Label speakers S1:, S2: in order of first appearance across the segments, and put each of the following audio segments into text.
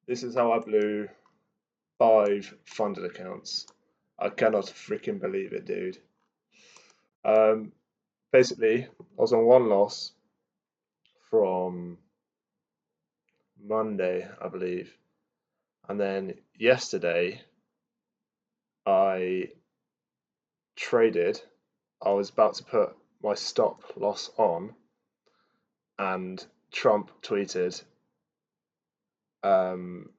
S1: This is how I blew 5 funded accounts. I cannot freaking believe it, dude. Um, Basically, I was on one loss from Monday, I believe, and then yesterday I traded. I was about to put my stop loss on, and Trump tweeted, um,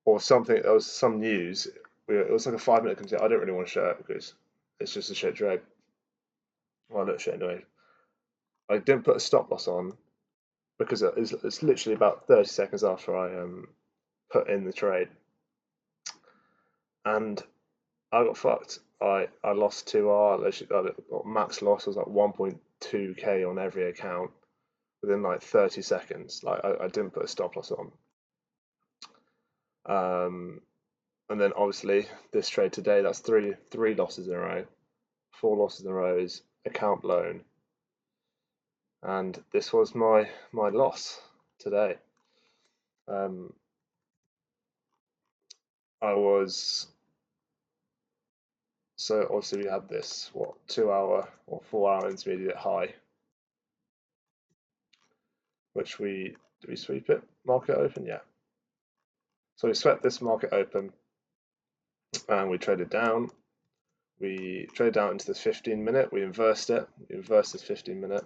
S1: or something. There was some news. It was like a 5 minute conversation. I don't really want to show it because it's just a shit trade. Well, I look shit anyway. I didn't put a stop loss on because it's literally about 30 seconds after I put in the trade, and I got fucked. I lost 2R. Max loss was like 1.2k on every account within like 30 seconds. Like I didn't put a stop loss on. Um, and then obviously this trade today, that's three losses in a row, 4 losses in a row is account blown, and this was my loss today. Um, I was So obviously we had this 2 hour or 4 hour intermediate high, which did we sweep it? Market open, yeah. So we swept this market open and we traded down. We traded down into this 15 minute. We inversed it. We inversed this 15 minute.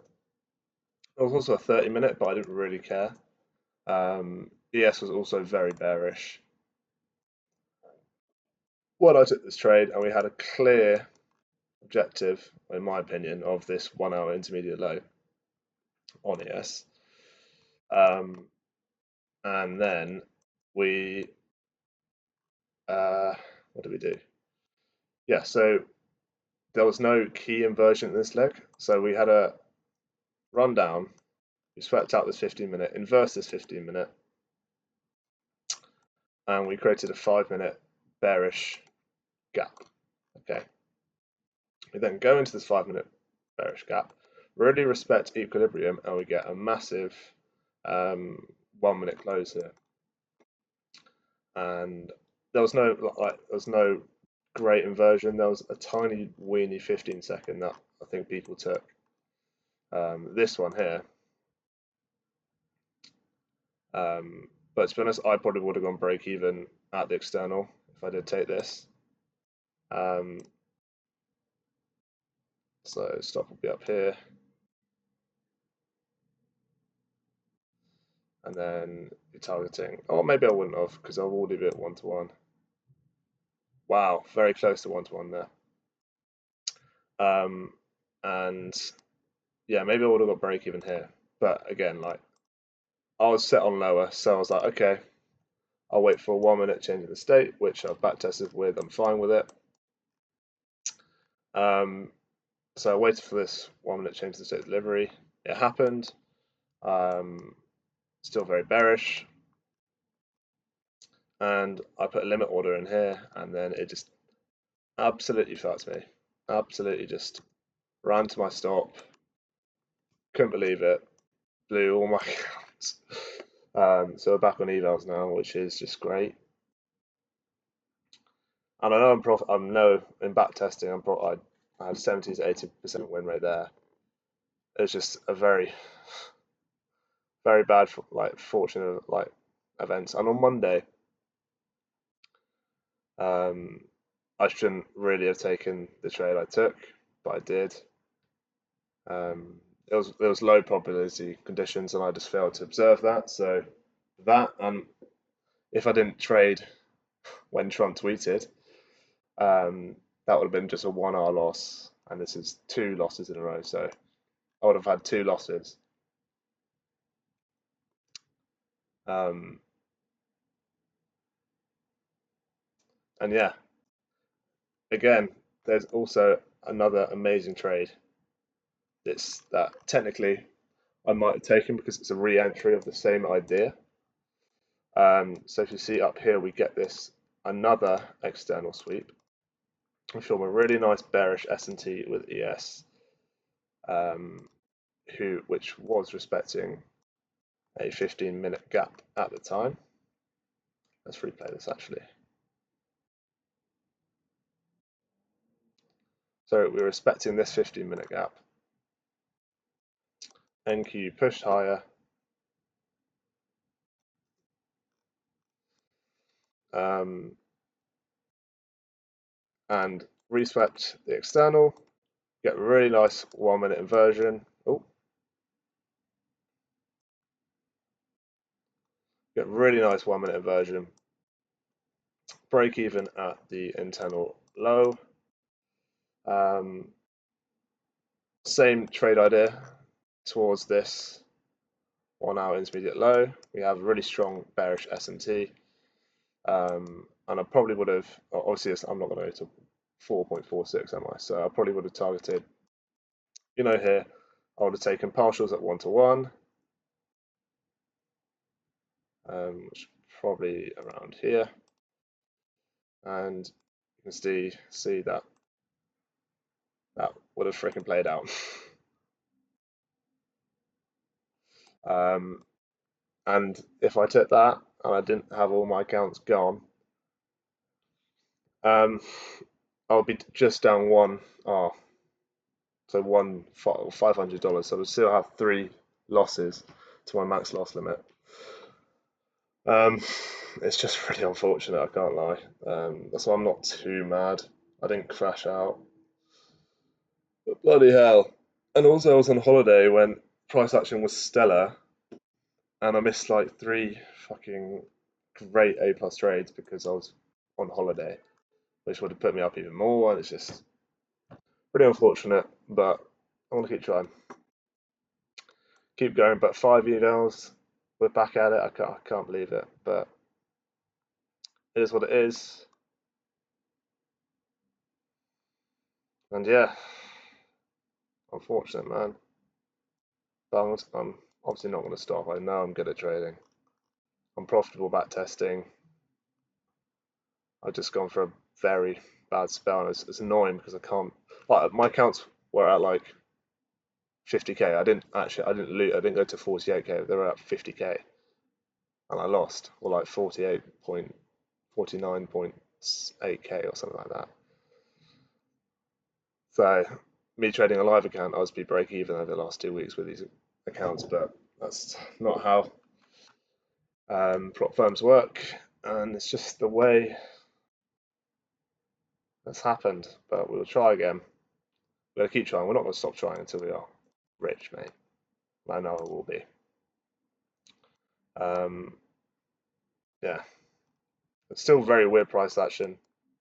S1: It was also a 30 minute, but I didn't really care. ES was also very bearish. Well, I took this trade and we had a clear objective, in my opinion, of this 1 hour intermediate low on ES. And then we, what did we do? Yeah, so there was no key inversion in this leg. So we had a rundown. We swept out this 15 minute, inverse this 15 minute, and we created a 5 minute bearish gap. Okay. We then go into this 5 minute bearish gap, really respect equilibrium, and we get a massive 1 minute close here. And there was no great inversion. There was a tiny weeny 15 second that I think people took. This one here. But to be honest, I probably would have gone break even at the external if I did take this. So stop will be up here. And then you're targeting. Oh, maybe I wouldn't have because I've already bit 1-to-1. Wow, very close to 1-to-1 there. And yeah, maybe I would have got break even here. But again, like I was set on lower, so I was like, okay, I'll wait for a 1 minute change in the state, which I've back tested with. I'm fine with it. So I waited for this 1 minute change in the state delivery. It happened. Still very bearish. And I put a limit order in here, and then it just absolutely fucked me. Absolutely just ran to my stop. Couldn't believe it. Blew all my accounts. So we're back on evals now, which is just great. And I know in back testing, I had 70 to 80% win rate there. It's just a very, very bad fortunate events. And on Monday, I shouldn't really have taken the trade I took, but I did. There was low probability conditions, and I just failed to observe that. So that, and if I didn't trade when Trump tweeted, that would have been just a 1 hour loss, and this is 2 losses in a row. So I would have had 2 losses. And yeah, again, there's also another amazing trade. That technically I might have taken because it's a re-entry of the same idea. So if you see up here, we get this another external sweep. We form a really nice bearish S&T with ES, which was respecting a 15-minute gap at the time. Let's replay this actually. So we're respecting this 15-minute gap. NQ pushed higher. And reswept the external. Get a really nice 1 minute inversion. Oh, get really nice 1 minute inversion. Break even at the internal low. Same trade idea towards this 1 hour intermediate low. We have a really strong bearish S&T. And I probably would have, obviously I'm not going to go to 4.46, am I? So I probably would have targeted, here, I would have taken partials at 1-to-1, which is probably around here. And you can see that would have freaking played out. And if I took that and I didn't have all my accounts gone, I'll be just down $500. So I would still have 3 losses to my max loss limit. It's just really unfortunate, I can't lie. That's why I'm not too mad. I didn't crash out. But bloody hell. And also I was on holiday when price action was stellar, and I missed like 3 fucking great A+ trades because I was on holiday, which would have put me up even more, and it's just pretty unfortunate, but I want to keep trying. Keep going, but 5 evals, we're back at it. I can't believe it, but it is what it is. And yeah, unfortunate, man. But I'm obviously not going to stop. I know I'm good at trading. I'm profitable back testing. I've just gone for a very bad spell, and it's annoying because I can't. Like, my accounts were at like 50k. I didn't loot. I didn't go to 48k. They were at 50k, and I lost, or like 49.8k or something like that. So me trading a live account, I was be break even over the last 2 weeks with these accounts, but that's not how prop firms work, and it's just the way that's happened. But we'll try again. We're gonna keep trying. We're not gonna stop trying until we are rich, mate. I know I will be. Yeah, it's still very weird price action.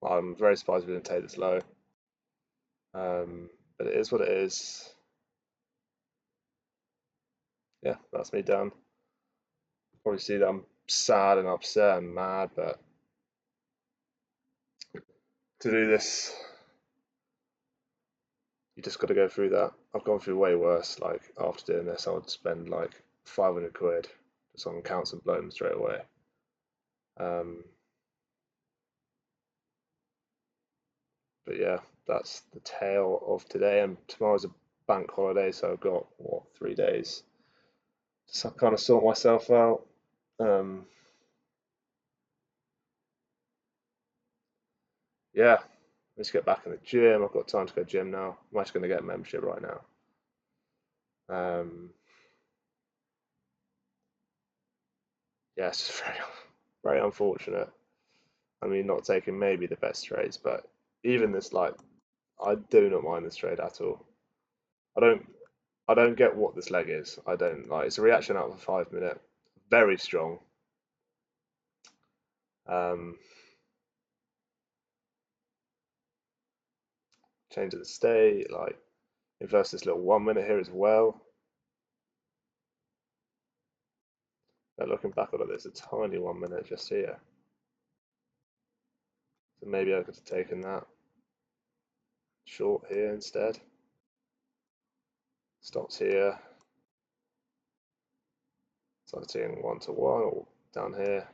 S1: I'm very surprised we didn't take this low. But it is what it is. Yeah, that's me done. Probably see that I'm sad and upset and mad, but to do this, you just got to go through that. I've gone through way worse. Like after doing this, I would spend like 500 quid just on accounts and blow them straight away. But yeah, that's the tale of today. And tomorrow's a bank holiday, so I've got 3 days to kind of sort myself out. Yeah, let's get back in the gym. I've got time to go gym now. I'm actually going to get a membership right now. Yeah, it's just very unfortunate. I mean, not taking maybe the best trades, but even this, like, I do not mind this trade at all. I don't, I don't get what this leg is. I don't like. It's a reaction out of a 5 minute, very strong. Change of the state, like inverse this little 1 minute here as well. Now looking back on it, there's a tiny 1 minute just here. So maybe I could have taken that short here instead. Stops here. Targeting 1-to-1 or down here.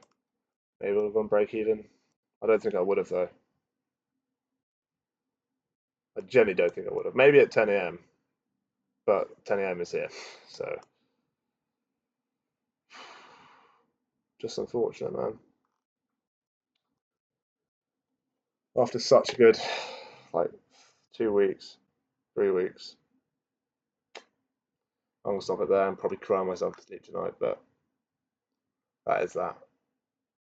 S1: Maybe we'll have gone break even. I don't think I would have though. I generally don't think I would have. Maybe at 10 a.m. But 10 a.m. is here. So just unfortunate, man. after such a good, like, 2 weeks, 3 weeks. I'm gonna stop it there and probably cry myself to sleep tonight, but that is that.